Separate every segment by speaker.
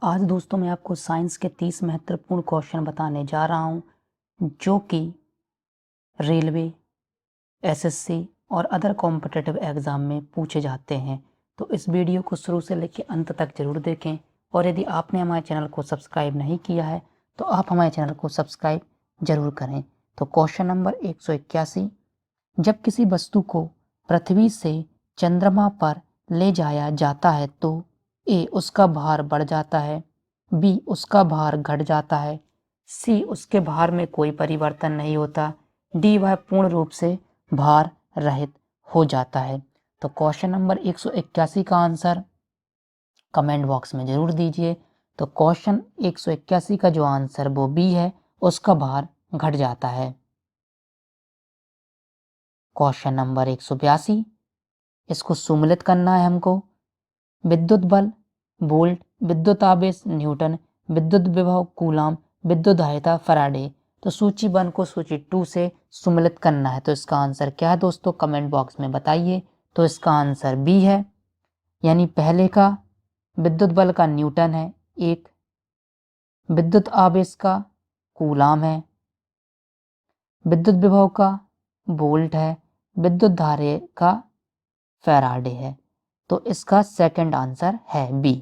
Speaker 1: आज दोस्तों मैं आपको साइंस के 30 महत्वपूर्ण क्वेश्चन बताने जा रहा हूं जो कि रेलवे, एसएससी और अदर कॉम्पिटिटिव एग्जाम में पूछे जाते हैं। तो इस वीडियो को शुरू से लेकर अंत तक जरूर देखें और यदि आपने हमारे चैनल को सब्सक्राइब नहीं किया है तो आप हमारे चैनल को सब्सक्राइब जरूर करें। तो क्वेश्चन नंबर 181, जब किसी वस्तु को पृथ्वी से चंद्रमा पर ले जाया जाता है तो ए उसका भार बढ़ जाता है, बी उसका भार घट जाता है, सी उसके भार में कोई परिवर्तन नहीं होता, डी वह पूर्ण रूप से भार रहित हो जाता है। तो क्वेश्चन नंबर 181 का आंसर कमेंट बॉक्स में जरूर दीजिए। तो क्वेश्चन 181 का जो आंसर वो बी है, उसका भार घट जाता है। क्वेश्चन नंबर 182, इसको सुमेलित करना है हमको। विद्युत बल वोल्ट, विद्युत आवेश न्यूटन, विद्युत विभव कूलाम, विद्युत धारिता फैराडे। तो सूची 1 को सूची 2 से सुमेलित करना है। तो इसका आंसर क्या है दोस्तों, कमेंट बॉक्स में बताइए। तो इसका आंसर बी है, यानी पहले का विद्युत बल का न्यूटन है, एक विद्युत आवेश का कूलाम है, विद्युत विभव का वोल्ट है, विद्युत धारा का फैराडे है। तो इसका सेकंड आंसर है बी।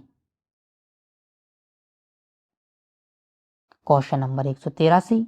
Speaker 1: क्वेश्चन नंबर 183,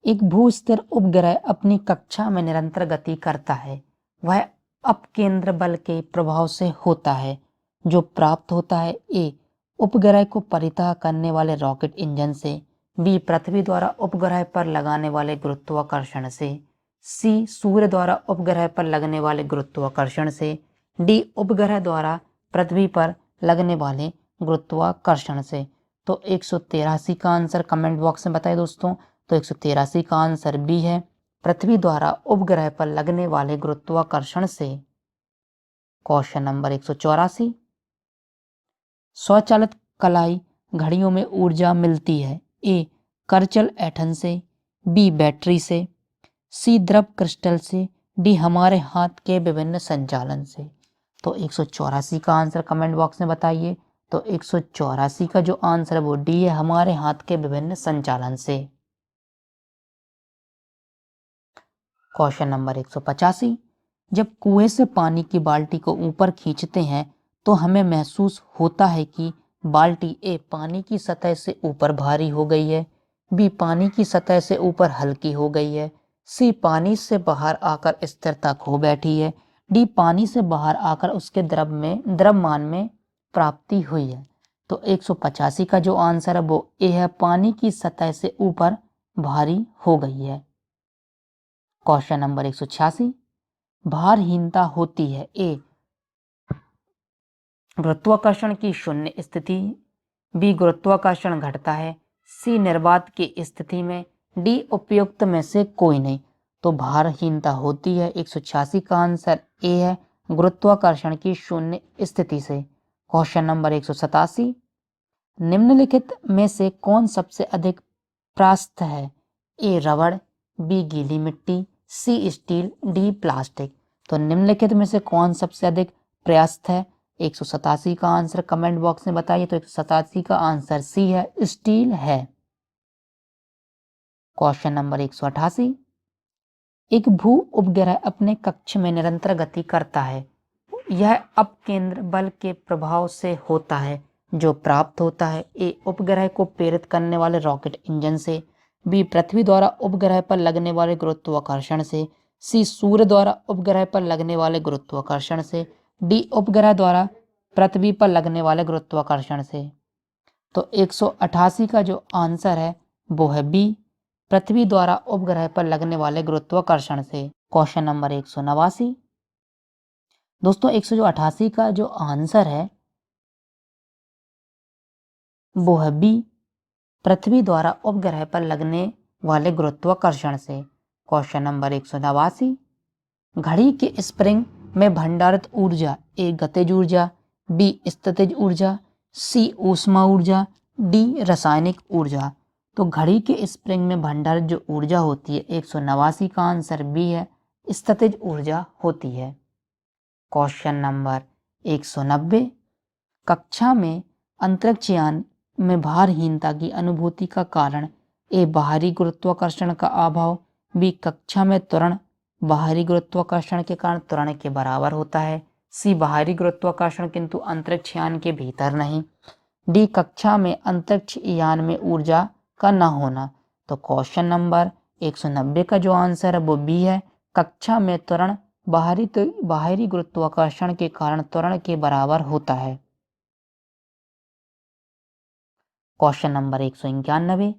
Speaker 1: एक भूस्थिर उपग्रह अपनी कक्षा में निरंतर गति करता है। वह अपकेंद्र बल के प्रभाव से होता है जो प्राप्त होता है ए उपग्रह को परितः करने वाले रॉकेट इंजन से, बी पृथ्वी द्वारा उपग्रह पर लगाने वाले गुरुत्वाकर्षण से, सी सूर्य द्वारा उपग्रह पर लगने वाले गुरुत्वाकर्षण से, डी उपग्रह द्वारा पृथ्वी पर लगने वाले गुरुत्वाकर्षण से। तो 183 का आंसर कमेंट बॉक्स में बताइए दोस्तों। तो 183 का आंसर बी है, पृथ्वी द्वारा उपग्रह पर लगने वाले गुरुत्वाकर्षण से। क्वेश्चन नंबर 184, स्वचालित कलाई घड़ियों में ऊर्जा मिलती है ए करचल ऐठन से, बी बैटरी से, सी द्रव क्रिस्टल से, डी हमारे हाथ के विभिन्न संचालन से। तो 184 का आंसर कमेंट बॉक्स में बताइए। तो 184 का जो आंसर है वो डी है, हमारे हाथ के विभिन्न संचालन से। क्वेश्चन नंबर 185, जब कुएं से पानी की बाल्टी को ऊपर खींचते हैं तो हमें महसूस होता है कि बाल्टी ए पानी की सतह से ऊपर भारी हो गई है, बी पानी की सतह से ऊपर हल्की हो गई है, सी पानी से बाहर आकर स्थिरता खो बैठी है, डी पानी से बाहर आकर उसके द्रव्यमान में प्राप्ति हुई है। तो 185 का जो आंसर है वो ए है, पानी की सतह से ऊपर भारी हो गई है। क्वेश्चन नंबर 186, भारहीनता होती है ए गुरुत्वाकर्षण की शून्य स्थिति, बी गुरुत्वाकर्षण घटता है, सी निर्वात की स्थिति में, डी उपयुक्त में से कोई नहीं। तो भारहीनता होती है, 186 का आंसर ए है, गुरुत्वाकर्षण की शून्य स्थिति से। क्वेश्चन नंबर 187, निम्नलिखित में से कौन सबसे अधिक प्रस्थ है, ए रबड़, बी गीली मिट्टी, सी स्टील, डी प्लास्टिक। तो निम्नलिखित में से कौन सबसे अधिक प्रस्थ है, 187 का आंसर कमेंट बॉक्स में बताइए। तो 187 का आंसर सी है, स्टील है। क्वेश्चन नंबर 188, एक भू उपग्रह अपने कक्ष में निरंतर गति करता है। यह अपकेंद्र बल के प्रभाव से होता है जो प्राप्त होता है ए उपग्रह को प्रेरित करने वाले रॉकेट इंजन से, बी पृथ्वी द्वारा उपग्रह पर लगने वाले गुरुत्वाकर्षण से, सी सूर्य द्वारा उपग्रह पर लगने वाले गुरुत्वाकर्षण से, डी उपग्रह द्वारा पृथ्वी पर लगने वाले गुरुत्वाकर्षण से। तो 188 का जो आंसर है वो है बी, पृथ्वी द्वारा उपग्रह पर लगने वाले गुरुत्वाकर्षण से। क्वेश्चन नंबर 189, दोस्तों 188 का जो आंसर है वो है बी, पृथ्वी द्वारा उपग्रह पर लगने वाले गुरुत्वाकर्षण से। क्वेश्चन नंबर 189, घड़ी के स्प्रिंग में भंडारित ऊर्जा ए गतिज ऊर्जा, बी स्थितिज ऊर्जा, सी ऊष्मा ऊर्जा, डी रासायनिक ऊर्जा। तो घड़ी के स्प्रिंग में भंडारित जो ऊर्जा होती है, 189 का आंसर बी है, स्थितिज ऊर्जा होती है। क्वेश्चन नंबर 190, कक्षा में अंतरिक्षयान में भारहीनता की अनुभूति का कारण, ए बाहरी गुरुत्वाकर्षण का अभाव, बी कक्षा में त्वरण बाहरी गुरुत्वाकर्षण के कारण त्वरण के बराबर होता है, सी बाहरी गुरुत्वाकर्षण किंतु अंतरिक्ष यान के भीतर नहीं, डी कक्षा में अंतरिक्ष यान में ऊर्जा का न होना। तो क्वेश्चन नंबर 190 का जो आंसर है वो बी है, कक्षा में त्वरण बाहरी गुरुत्वाकर्षण के कारण त्वरण के बराबर होता है। क्वेश्चन नंबर 191,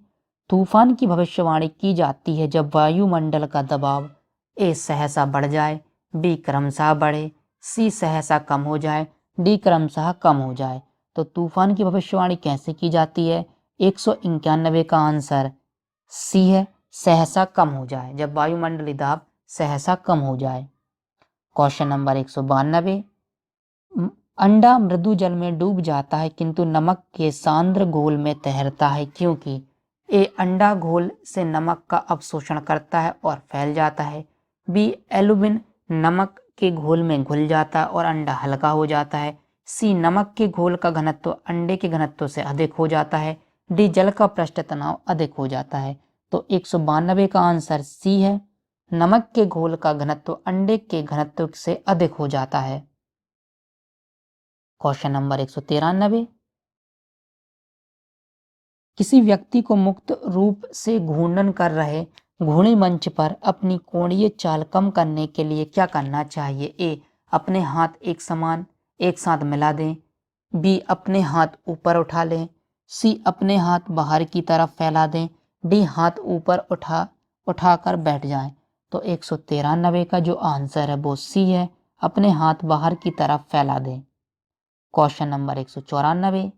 Speaker 1: तूफान की भविष्यवाणी की जाती है जब वायुमंडल का दबाव ए सहसा बढ़ जाए, बी क्रमशः बढ़े, सी सहसा कम हो जाए, डी क्रमशः कम हो जाए। तो तूफान की भविष्यवाणी कैसे की जाती है? 191 का आंसर सी है, सहसा कम हो जाए, जब वायुमंडलीय दाब सहसा कम हो जाए। क्वेश्चन नंबर 192, अंडा मृदु जल में डूब जाता है किंतु नमक के सांद्र घोल में तैरता है क्योंकि, ए अंडा घोल से नमक का अवशोषण करता है और फैल जाता है, बी एल्यूमिन नमक के घोल में घुल जाता है और अंडा हल्का हो जाता है, सी नमक के घोल का घनत्व अंडे के घनत्व से अधिक हो जाता है, डी जल का पृष्ठ तनाव अधिक हो जाता है। तो 192 का आंसर सी है, नमक के घोल का घनत्व अंडे के घनत्व से अधिक हो जाता है। क्वेश्चन नंबर 193, किसी व्यक्ति को मुक्त रूप से घूर्णन कर रहे घूर्णी मंच पर अपनी कोणीय चाल कम करने के लिए क्या करना चाहिए? ए अपने हाथ एक साथ मिला दें, बी अपने हाथ ऊपर उठा लें, सी अपने हाथ बाहर की तरफ फैला दें, डी हाथ ऊपर उठाकर बैठ जाएं। तो 193 का जो आंसर है वो सी है, अपने हाथ बाहर की तरफ फैला दें। क्वेश्चन नंबर 194,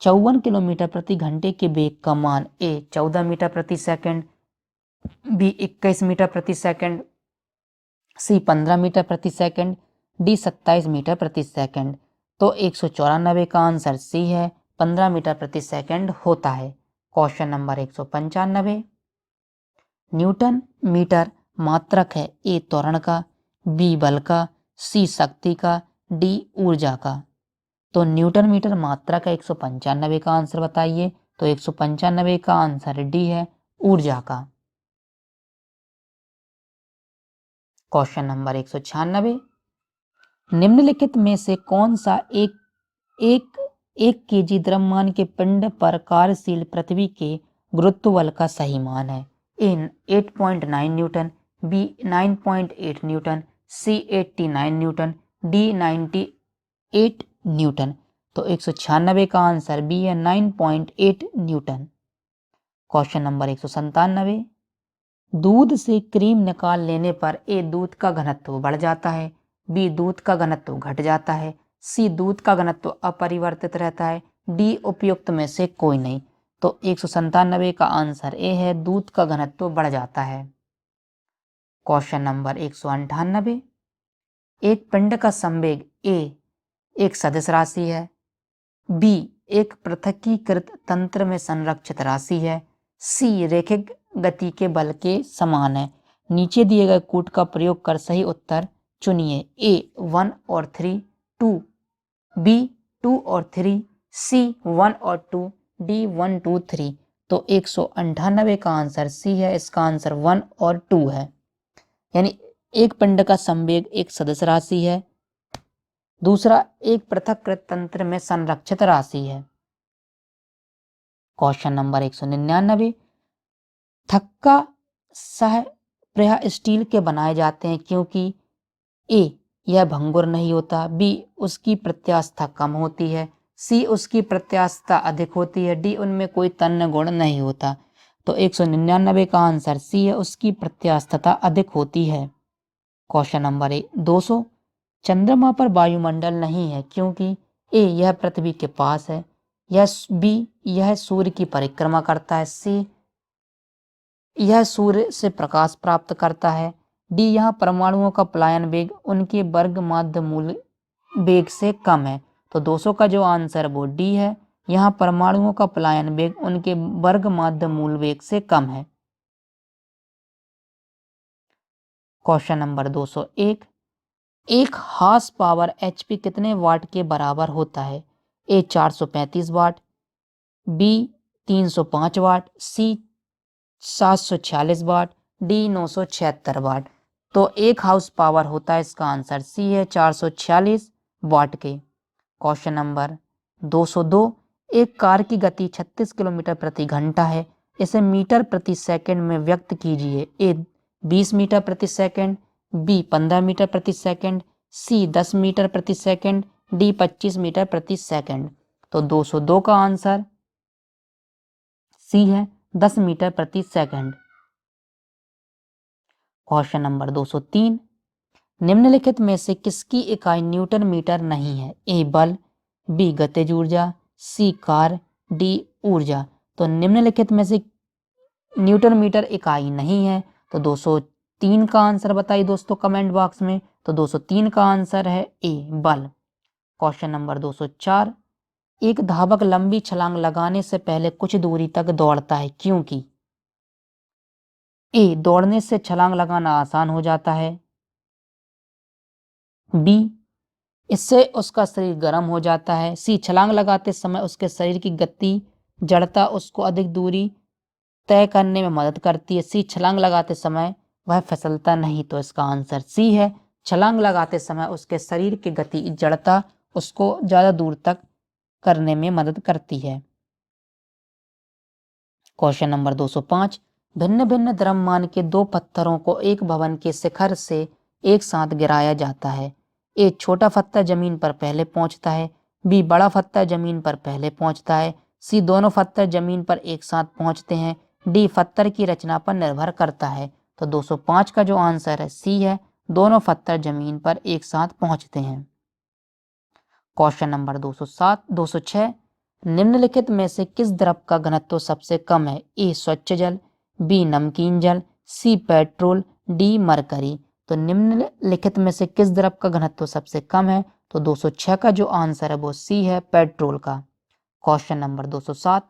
Speaker 1: 54 किलोमीटर प्रति घंटे के वेग का मान, ए 14 मीटर प्रति सेकंड, बी 21 मीटर प्रति सेकंड, सी 15 मीटर प्रति सेकंड, डी 27 मीटर प्रति सेकंड। तो 194 का आंसर सी है, 15 मीटर प्रति सेकंड होता है। क्वेश्चन नंबर 195, न्यूटन मीटर मात्रक है, ए त्वरण का, बी बल का, सी शक्ति का, डी ऊर्जा का। तो न्यूटन मीटर मात्रा का 195 का आंसर बताइए। तो 195 का आंसर डी है, ऊर्जा का। क्वेश्चन नंबर 196, निम्नलिखित में से कौन सा एक केजी द्रव्यमान के पिंड पर कार्यशील पृथ्वी के गुरुत्व बल का सही मान है? ए 8.9 न्यूटन, बी 9.8 न्यूटन, सी 89 न्यूटन, डी 98 न्यूटन। तो 196 का आंसर बी है, 9.8 न्यूटन। क्वेश्चन नंबर 197, दूध से क्रीम निकाल लेने पर ए दूध का घनत्व बढ़ जाता है, बी दूध का घनत्व घट जाता है, सी दूध का घनत्व अपरिवर्तित रहता है, डी उपयुक्त में से कोई नहीं। तो 197 का आंसर ए है, दूध का घनत्व बढ़ जाता है। क्वेश्चन नंबर 198, एक पिंड का संवेग ए एक सदिश राशि है, बी एक पृथकीकृत तंत्र में संरक्षित राशि है, सी रैखिक गति के बल के समान है। नीचे दिए गए कूट का प्रयोग कर सही उत्तर चुनिए। ए 1 और 3, 2, बी 2 और 3, सी 1 और 2, डी 1 2 3। तो 198 का आंसर सी है, इसका आंसर 1 और 2 है। यानी एक पिंड का संवेग एक सदिश राशि है, दूसरा एक पृथक्कृत तंत्र में संरक्षित राशि है। क्वेश्चन नंबर 199, थक्का सह प्रायः स्टील के बनाए जाते हैं क्योंकि ए यह भंगुर नहीं होता, बी उसकी प्रत्यास्थता कम होती है, सी उसकी प्रत्यास्थता अधिक होती है, डी उनमें कोई तन्य गुण नहीं होता। तो 199 का आंसर सी है, उसकी प्रत्यास्थता अधिक होती है। क्वेश्चन नंबर 200, चंद्रमा पर वायुमंडल नहीं है क्योंकि ए यह पृथ्वी के पास है, बी यह सूर्य की परिक्रमा करता है, सी यह सूर्य से प्रकाश प्राप्त करता है, डी यहाँ परमाणुओं का पलायन वेग उनके वर्ग माध्य मूल वेग से कम है। तो 200 का जो आंसर वो डी है, यहाँ परमाणुओं का पलायन वेग उनके वर्ग माध्य मूल वेग से कम है। क्वेश्चन नंबर 201, एक हार्स पावर एचपी कितने वाट के बराबर होता है? ए 435 वाट, बी 305 वाट, सी 746 वाट, डी 976 वाट। तो एक हाउस पावर होता है, इसका आंसर सी है 446 वाट के। क्वेश्चन नंबर 202, एक कार की गति 36 किलोमीटर प्रति घंटा है, इसे मीटर प्रति सेकंड में व्यक्त कीजिए। ए 20 मीटर प्रति सेकंड, बी 15 मीटर प्रति सेकंड, सी 10 मीटर प्रति सेकंड, डी 25 मीटर प्रति सेकंड। तो 202 का आंसर सी है 10 मीटर प्रति सेकंड। क्वेश्चन नंबर 203, निम्नलिखित में से किसकी इकाई न्यूटन मीटर नहीं है? ए बल, बी गतिज ऊर्जा, सी कार, डी ऊर्जा। तो निम्नलिखित में से न्यूटन मीटर इकाई नहीं है, तो 203 का आंसर बताइए दोस्तों कमेंट बॉक्स में। तो 203 का आंसर है ए बल। क्वेश्चन नंबर 204, एक धावक लंबी छलांग लगाने से पहले कुछ दूरी तक दौड़ता है क्योंकि ए दौड़ने से छलांग लगाना आसान हो जाता है, बी इससे उसका शरीर गर्म हो जाता है, सी छलांग लगाते समय उसके शरीर की गति जड़ता उसको अधिक दूरी तय करने में मदद करती है, सी छलांग लगाते समय वह फिसलता नहीं। तो इसका आंसर सी है, छलांग लगाते समय उसके शरीर की गति जड़ता उसको ज्यादा दूर तक करने में मदद करती है। क्वेश्चन नंबर 205, भिन्न भिन्न द्रव्यमान के दो पत्थरों को एक भवन के शिखर से एक साथ गिराया जाता है। ए छोटा पत्थर जमीन पर पहले पहुंचता है, बी बड़ा पत्थर जमीन पर पहले पहुंचता है, सी दोनों पत्थर जमीन पर एक साथ पहुंचते हैं, डी पत्थर की रचना पर निर्भर करता है। तो 205 का जो आंसर है सी है, दोनों पत्थर जमीन पर एक साथ पहुंचते हैं। क्वेश्चन नंबर 206, निम्नलिखित में से किस द्रव का घनत्व सबसे कम है? ए स्वच्छ जल, बी नमकीन जल, सी पेट्रोल, डी मरकरी। तो निम्नलिखित में से किस द्रव का घनत्व सबसे कम है? तो 206 का जो आंसर है वो सी है, पेट्रोल का। क्वेश्चन नंबर 207,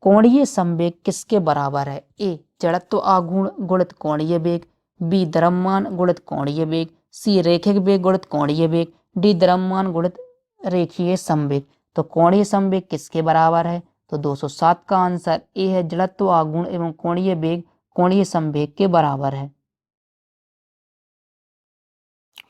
Speaker 1: कोणीय संवेग किसके बराबर है? ए जड़त्व आघूर्ण गुणित कोणीय वेग, बी द्रव्यमान गुणित कोणीय वेग, सी रैखिक वेग गुणित कोणीय वेग, डी द्रव्यमान गुणित रेखीय संवेग। तो कोणीय संवेग किसके बराबर है? तो 207 का आंसर ए है, जड़त्व आघूर्ण एवं कोणीय वेग कोणीय संवेग के बराबर है।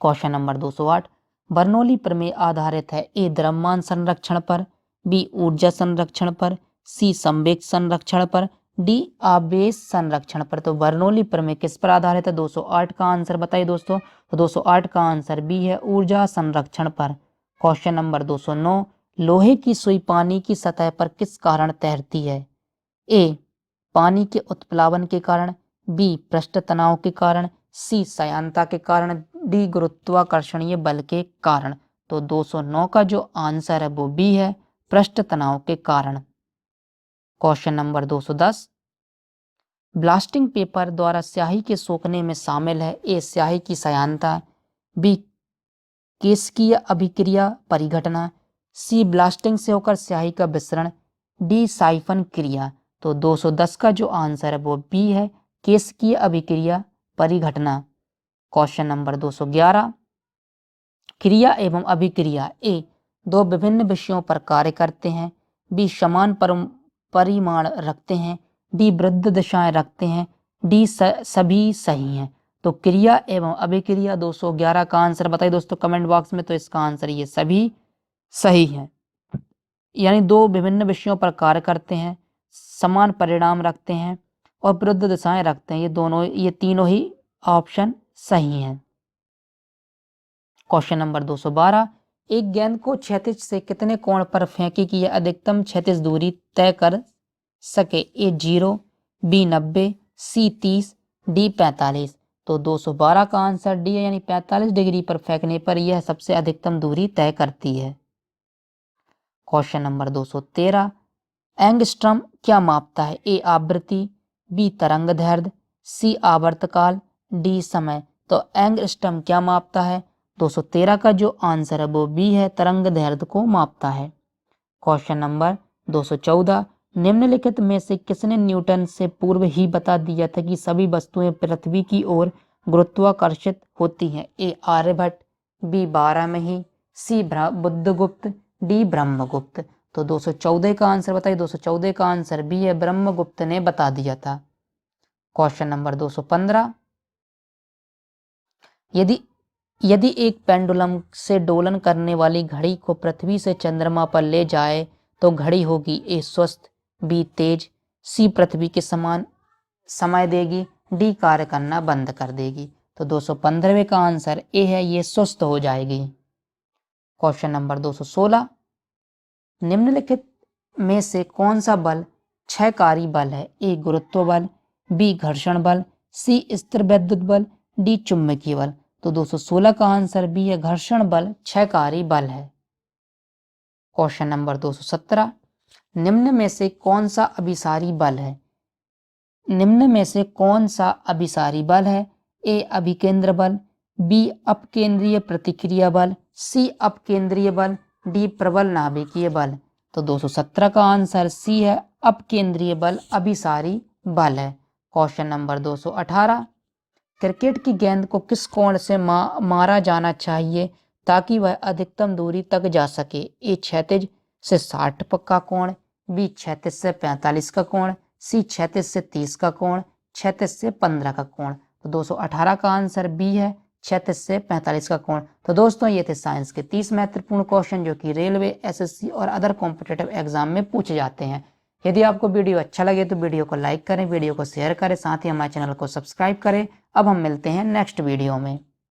Speaker 1: क्वेश्चन नंबर 208, बर्नौली प्रमेय आधारित है ए द्रव्यमान संरक्षण पर, बी ऊर्जा संरक्षण पर, सी संवेग संरक्षण पर, डी आवेश संरक्षण पर। तो बर्नौली प्रमेय किस पर आधारित है? 208 का आंसर बताइए दोस्तों। तो 208 का आंसर बी है, ऊर्जा संरक्षण पर। क्वेश्चन नंबर 209, लोहे की सुई पानी की सतह पर किस कारण तैरती है? ए पानी के उत्प्लावन के कारण, बी पृष्ठ तनाव के कारण, सी सयांता के कारण, डी गुरुत्वाकर्षणीय बल के कारण। तो 209 का जो आंसर है वो बी है, पृष्ठ तनाव के कारण। क्वेश्चन नंबर 210, ब्लास्टिंग पेपर द्वारा स्याही के सोखने में शामिल है ए स्याही की सयांता, बी केशकीय अभिक्रिया परिघटना, सी ब्लास्टिंग से होकर स्याही का विसरण, डी साइफन क्रिया। तो 210 का जो आंसर है वो बी है, केशकीय अभिक्रिया परिघटना। क्वेश्चन नंबर 211, क्रिया एवं अभिक्रिया ए दो विभिन्न विषयों पर कार्य करते हैं, बी समान परिमाण रखते हैं, डी विरुद्ध दिशाएं रखते हैं, डी सभी सही हैं। तो क्रिया एवं अभिक्रिया 211 का आंसर बताइए दोस्तों कमेंट बॉक्स में। तो इसका आंसर ये सभी सही है, यानी दो विभिन्न विषयों पर कार्य करते हैं, समान परिणाम रखते हैं और विरुद्ध दिशाएं रखते हैं, ये तीनों ही ऑप्शन सही हैं। क्वेश्चन नंबर 212, एक गेंद को क्षैतिज से कितने कोण पर फेंके कि यह अधिकतम क्षैतिज दूरी तय कर सके? ए 0, बी 90, सी 30, डी 45। तो 212 का आंसर डी है, यानी 45 डिग्री पर फेंकने पर यह सबसे अधिकतम दूरी तय करती है। क्वेश्चन नंबर 213, एंगस्ट्रम क्या मापता है? ए आवृत्ति, बी तरंग दैर्ध्य, सी आवर्तकाल, डी समय। तो एंगस्ट्रम क्या मापता है? 213 का जो आंसर है वो बी है, तरंग दैर्ध्य को मापता है। क्वेश्चन नंबर 214, निम्नलिखित में से किसने न्यूटन से पूर्व ही बता दिया था कि सभी वस्तुएं पृथ्वी की ओर गुरुत्वाकर्षित होती हैं? ए आर्यभट्ट, बी बारहमाही, सी बुद्धगुप्त, डी ब्रह्मगुप्त। तो 214 का आंसर बताइए। 214 का आंसर बी है, ब्रह्मगुप्त ने बता दिया था। क्वेश्चन नंबर 215, यदि यदि एक पेंडुलम से डोलन करने वाली घड़ी को पृथ्वी से चंद्रमा पर ले जाए तो घड़ी होगी ए स्वस्थ, बी तेज, सी पृथ्वी के समान समय देगी, डी कार्य करना बंद कर देगी। तो 215वें का आंसर ए है, ये स्वस्थ हो जाएगी। क्वेश्चन नंबर 216, निम्नलिखित में से कौन सा बल क्षयकारी बल है? ए गुरुत्व बल, बी घर्षण बल, सी स्थिर वैद्युत बल, डी चुंबकीय बल। तो 216 का आंसर बी है, घर्षण बल क्षयकारी बल है। क्वेश्चन नंबर 217, निम्न में से कौन सा अभिसारी बल है? निम्न में से कौन सा अभिसारी बल है? ए अभिकेंद्र बल, बी अपकेंद्रीय प्रतिक्रिया बल, सी अपकेंद्रीय बल, डी प्रबल नाभिकीय बल। तो 217 का आंसर सी है, अपकेंद्रीय बल अभिसारी बल है। क्वेश्चन नंबर 218, क्रिकेट की गेंद को किस कोण से मारा जाना चाहिए ताकि वह अधिकतम दूरी तक जा सके? ए क्षैतिज से 60 का कोण, बी क्षैतिज से 45 का कोण, सी क्षैतिज से 30 का कोण, क्षैतिज से 15 का कोण। तो 218 का आंसर बी है, क्षैतिज से 45 का कोण। तो दोस्तों ये थे साइंस के 30 महत्वपूर्ण क्वेश्चन जो कि रेलवे, एसएससी और अदर कॉम्पिटिटिव एग्जाम में पूछे जाते हैं। यदि आपको वीडियो अच्छा लगे तो वीडियो को लाइक करें, वीडियो को शेयर करें, साथ ही हमारे चैनल को सब्सक्राइब करें। अब हम मिलते हैं नेक्स्ट वीडियो में।